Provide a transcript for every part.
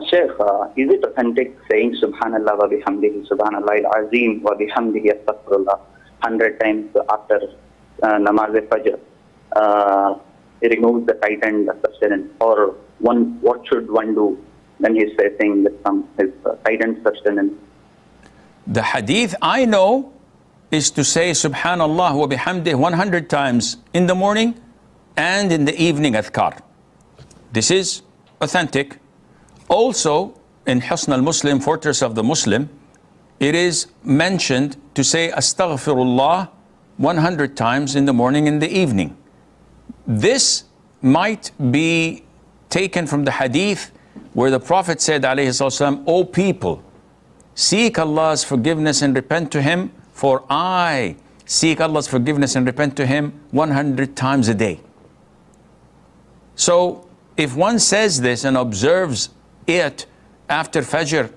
Sheikh, is it authentic saying Subhanallah wa bihamdihi, Subhanallah al-Azim wa bihamdihi astaghfirullah 100 times after namaz al-Fajr? It removes the tightened sustenance. Or what should one do when he's facing with his tightened sustenance? The hadith I know is to say Subhanallah wa bihamdih 100 times in the morning and in the evening Adhkar. This is authentic. Also, in Husn al-Muslim, Fortress of the Muslim, it is mentioned to say Astaghfirullah 100 times in the morning and the evening. This might be taken from the hadith where the Prophet said, alayhi sallam, O people, seek Allah's forgiveness and repent to Him, for I seek Allah's forgiveness and repent to Him 100 times a day. So, if one says this and observes it after Fajr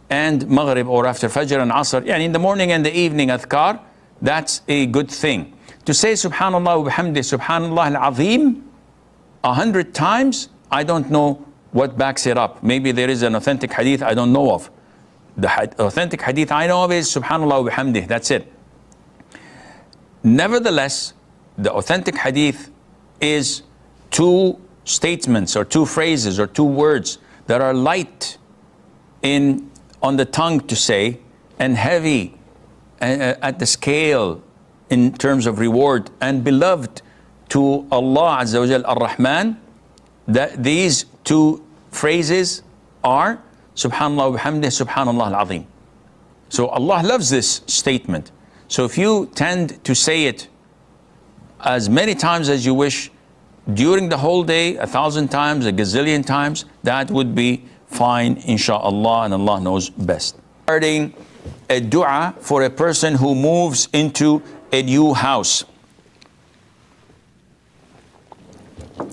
and Maghrib, or after Fajr and Asr, and in the morning and the evening Adhkar, that's a good thing. To say Subhanallah wa bihamdih, Subhanallah al-Azim 100 times, I don't know what backs it up. Maybe there is an authentic hadith I don't know of. The authentic hadith I know of is Subhanallah wa bihamdih, that's it. Nevertheless, the authentic hadith is two statements or two phrases or two words that are light on the tongue to say and heavy at the scale in terms of reward and beloved to Allah Azza wa Jal Ar-Rahman. That these two phrases are Subhanallah wa bihamdih, Subhanallah al-Azim. So Allah loves this statement. So if you tend to say it as many times as you wish during the whole day, 1,000 times, a gazillion times, that would be fine, inshaAllah, and Allah knows best. Regarding a dua for a person who moves into a new house.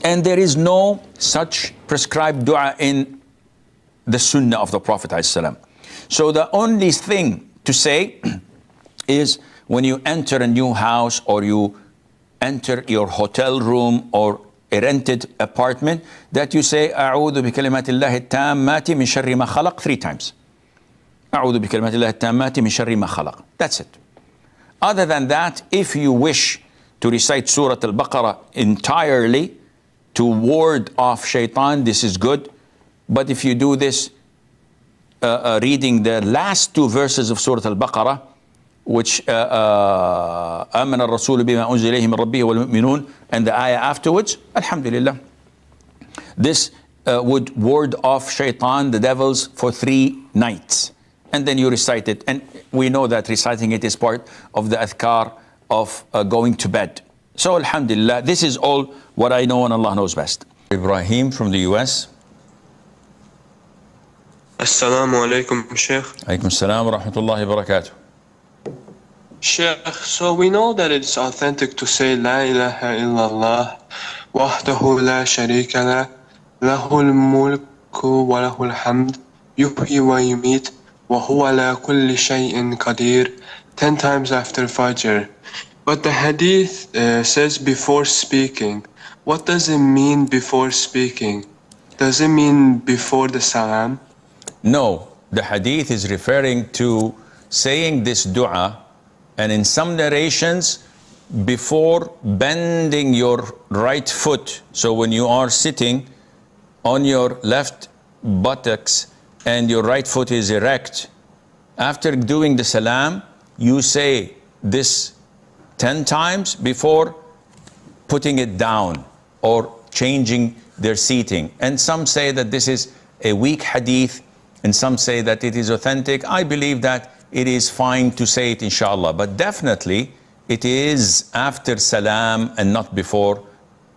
And there is no such prescribed dua in the Sunnah of the Prophet ﷺ. So the only thing to say is when you enter a new house or you enter your hotel room or a rented apartment, that you say أعوذ بكلمات الله التامات من شر ما خلق 3 times. أعوذ بكلمات الله التامات من شر ما خلق. That's it. Other than that, if you wish to recite Surah Al-Baqarah entirely to ward off shaitan, this is good. But if you do this reading the last 2 verses of Surah Al-Baqarah, which آمن الرسول بما أنزل إليه من ربه والمؤمنون, and the ayah afterwards, alhamdulillah, this would ward off shaitan, the devils, for 3 nights. And then you recite it. And we know that reciting it is part of the adhkar of going to bed. So alhamdulillah, this is all what I know and Allah knows best. Ibrahim from the US. Assalamu alaikum, Sheikh. Alaikum assalam wa rahmatullahi wa barakatuh. Sheikh, so we know that it's authentic to say La ilaha illallah wahdahu la sharika la lahul mulku wa lahul hamd yuhyi wa yumit wa huwa ala kulli shay'in qadir 10 times after Fajr. But the hadith says before speaking. What does it mean before speaking? Does it mean before the salam? No, the hadith is referring to saying this dua, and in some narrations, before bending your right foot. So when you are sitting on your left buttocks and your right foot is erect, after doing the salam, you say this 10 times before putting it down or changing their seating. And some say that this is a weak hadith, and some say that it is authentic. I believe that it is fine to say it, inshallah, but definitely it is after salam and not before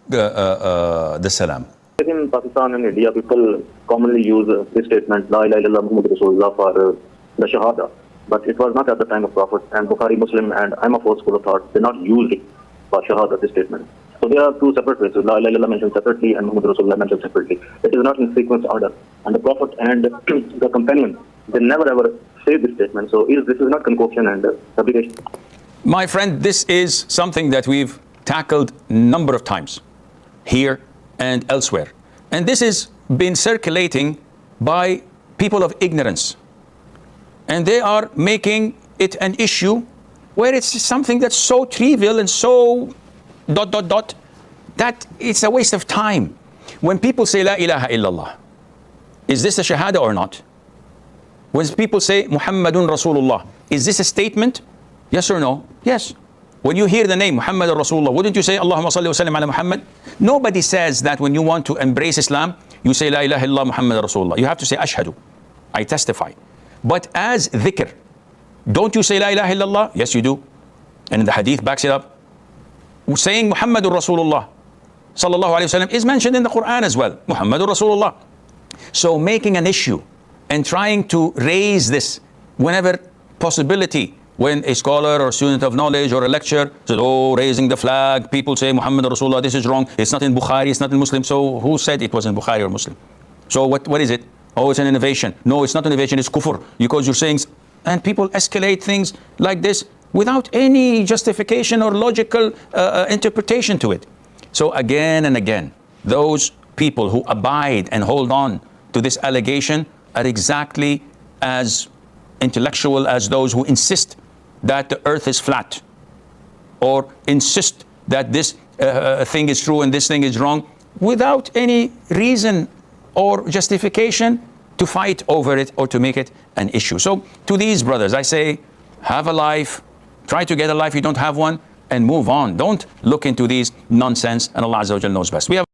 the salam. In Pakistan and India, people commonly use this statement, La ilaha illallah Muhammad Rasulullah, for the Shahada. But it was not at the time of Prophet, and Bukhari, Muslim, and I'm of old school of thought, they not used it for Shahada, this statement. So there are 2 separate phrases, La ilaha illallah mentioned separately and Muhammad Rasulullah mentioned separately. It is not in sequence order. And the Prophet and the companion, they never ever say this statement. So this is not concoction and fabrication. My friend, this is something that we've tackled a number of times here and elsewhere. And this has been circulating by people of ignorance. And they are making it an issue where it's something that's so trivial and so ... that it's a waste of time. When people say La ilaha illallah, is this a shahada or not? When people say Muhammadun Rasulullah, is this a statement? Yes or no? Yes. When you hear the name Muhammadun Rasulullah, wouldn't you say Allahumma salli wa sallim ala Muhammad? Nobody says that when you want to embrace Islam, you say La ilaha illallah Muhammadun Rasulullah. You have to say Ashhadu, I testify. But as dhikr, don't you say La ilaha illallah? Yes, you do. And the hadith backs it up. Saying Muhammadur Rasulullah sallallahu alayhi wa sallam is mentioned in the Qur'an as well. Muhammadur Rasulullah. So making an issue and trying to raise this whenever possibility, when a scholar or student of knowledge or a lecturer says, oh, raising the flag, people say Muhammadur Rasulullah, this is wrong, it's not in Bukhari, it's not in Muslim. So who said it was in Bukhari or Muslim? So what is it? Oh, it's an innovation. No, it's not an innovation, it's kufr, because you're saying... And people escalate things like this without any justification or logical interpretation to it. So again and again, those people who abide and hold on to this allegation are exactly as intellectual as those who insist that the earth is flat, or insist that this thing is true and this thing is wrong, without any reason or justification to fight over it or to make it an issue. So to these brothers, I say, have a life, try to get a life, you don't have one, and move on. Don't look into these nonsense, and Allah Azza wa Jalla knows best. We have